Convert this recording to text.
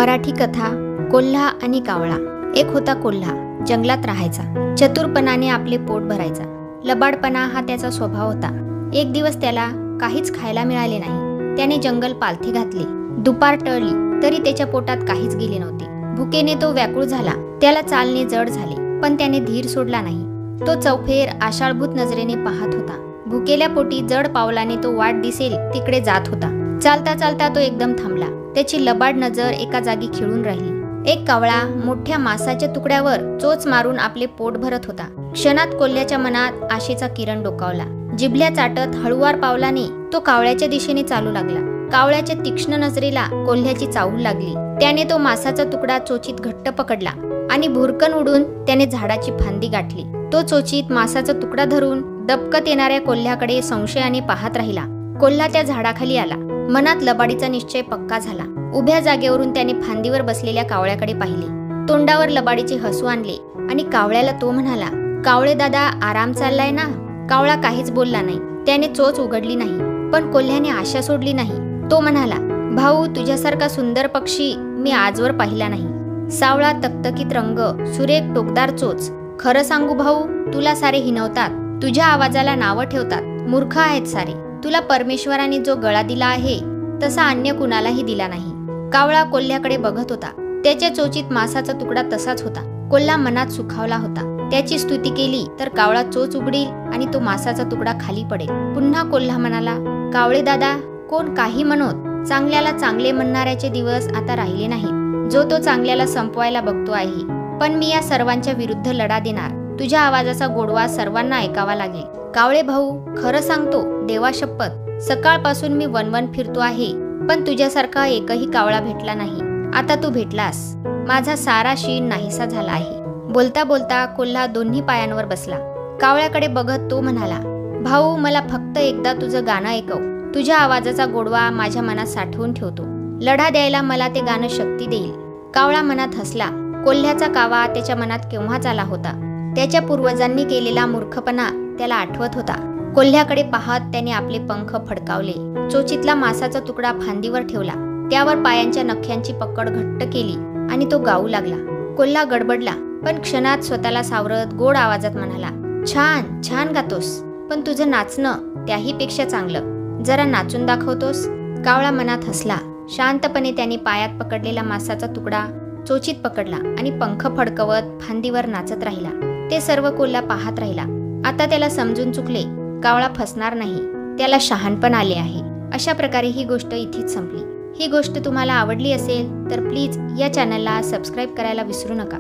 मराठी कथा कोल्हा आणि कावळा। एक होता कोल्हा, जंगलात राहायचा। चतुरपणाने आपले पोट भरायचा। लबाडपणा हा त्याचा स्वभाव होता। एक दिवस त्याला काहीच खायला मिळाले नाही। त्याने जंगल पालथी घातले। दुपार टळली तरी त्याच्या पोटात काहीच गेले नव्हते। भुकेने तो व्याकुळ झाला। त्याला चालणे जड झाले, पण त्याने धीर सोडला नाही। तो चौफेर आशाळभूत नजरेने पाहत होता। भुकेल्या पोटी जड पावलाने तो वाट दिसेल तिकडे जात होता। चालता चालता तो एकदम थांबला। त्याची लबाड नजर एका जागी खिळून राहिली। एक कावळा मोठ्या मासाच्या तुकड्यावर चोच मारून आपले पोट भरत होता। क्षणात कोल्ह्याच्या मनात आशेचा किरण डोकावला। जिभल्या चाटत हळुवार पावलाने तो कावळ्याच्या दिशेने चालू लागला। कावळ्याच्या तीक्ष्ण नजरेला कोल्ह्याची चाहूल लागली। त्याने तो मासाचा तुकडा चोचीत घट्ट पकडला आणि भुरकन उडून त्याने झाडाची फांदी गाठली। तो चोचीत मासाचा तुकडा धरून दबकत येणाऱ्या कोल्ह्याकडे संशयाने पाहत राहिला। कोल्हा त्या झाडाखाली आला। मनात लबाडीचा निश्चय पक्का झाला। उभ्या जागेवरून त्याने फांदीवर बसलेल्या कावळ्याकडे पाहिले। तोंडावर लबाडीचे हसू आणले आणि कावळ्याला तो म्हणाला, कावळे दादा, आराम चाललाय ना? कावळा काहीच बोलला नाही। त्याने चोच उघडली नाही, पण कोल्ह्याने आशा सोडली नाही। तो म्हणाला, भाऊ, तुझ्यासारखा सुंदर पक्षी मी आजवर पाहिला नाही। सावळा तकतकीत रंग, सुरेख टोकदार चोच। खरं सांगू भाऊ, तुला सारे हिनवतात। तुझ्या आवाजाला नावं ठेवतात। मूर्ख आहेत सारे। तुला परमेश्वराने जो गळा दिला आहे तसा अन्य कुणालाही दिला नाही। कावळा कोल्ह्याकडे बघत होता। त्याच्या चोचीत मासाचा तुकडा तसाच होता। कोल्हा मनात सुखावला होता। त्याची स्तुती केली तर कावळा चोच उघडील आणि तो मासाचा तुकडा खाली पडेल। पुन्हा कोल्हा म्हणाला, कावळे दादा, कोण काही म्हणोत, चांगल्याला चांगले म्हणणाऱ्याचे दिवस आता राहिले नाहीत। जो तो चांगल्याला संपवायला बघतो आहे, पण मी या सर्वांच्या विरुद्ध लढा देणार। तुझ्या आवाजाचा गोडवा सर्वांना ऐकावा लागेल। कावळे भाऊ, खरं सांगतो, देवा शपथ, सकाळपासून मी वनवन फिरतो आहे, पण तुझ्यासारखा एकही कावळा भेटला नाही। आता तू भेटलास। माझा सारा शीण नाहीसा झाला आहे। बोलता बोलता कोल्हा दोन्ही पायांवर बसला। कावळ्याकडे बघत तो म्हणाला, भाऊ, मला फक्त एकदा तुझं गाणं ऐकव। तुझ्या आवाजाचा गोडवा माझ्या मनात साठवून ठेवतो। लढा द्यायला मला ते गाणं शक्ती देईल। कावळा मनात हसला। कोल्ह्याचा कावा त्याच्या मनात केव्हाच आला होता। त्याच्या पूर्वजांनी केलेला मूर्खपणा त्याला आठवत होता। कोल्ह्याकडे पाहत त्याने आपले पंख फडकावले। चोचीतला मासाचा तुकडा फांदीवर ठेवला। त्यावर पायांच्या नख्यांची पकड घट्ट केली आणि तो गाऊ लागला। कोल्हा गडबडला, पण क्षणात स्वतःला सावरत गोड आवाजात म्हणाला, छान छान गातोस, पण तुझं नाचणं त्याहीपेक्षा चांगलं। जरा नाचून दाखवतोस? कावळा मनात हसला। शांतपणे त्याने पायात पकडलेला मासाचा तुकडा चोचीत पकडला आणि पंख फडकवत फांदीवर नाचत राहिला। ते सर्व कोल्हा पाहत राहिला। आता त्याला समजून चुकले, कावळा फसणार नाही, त्याला शहाणपण आले आहे। अशा प्रकारे ही गोष्ट इथेच संपली। ही गोष्ट तुम्हाला आवडली असेल तर प्लीज या चॅनलला सबस्क्राईब करायला विसरू नका।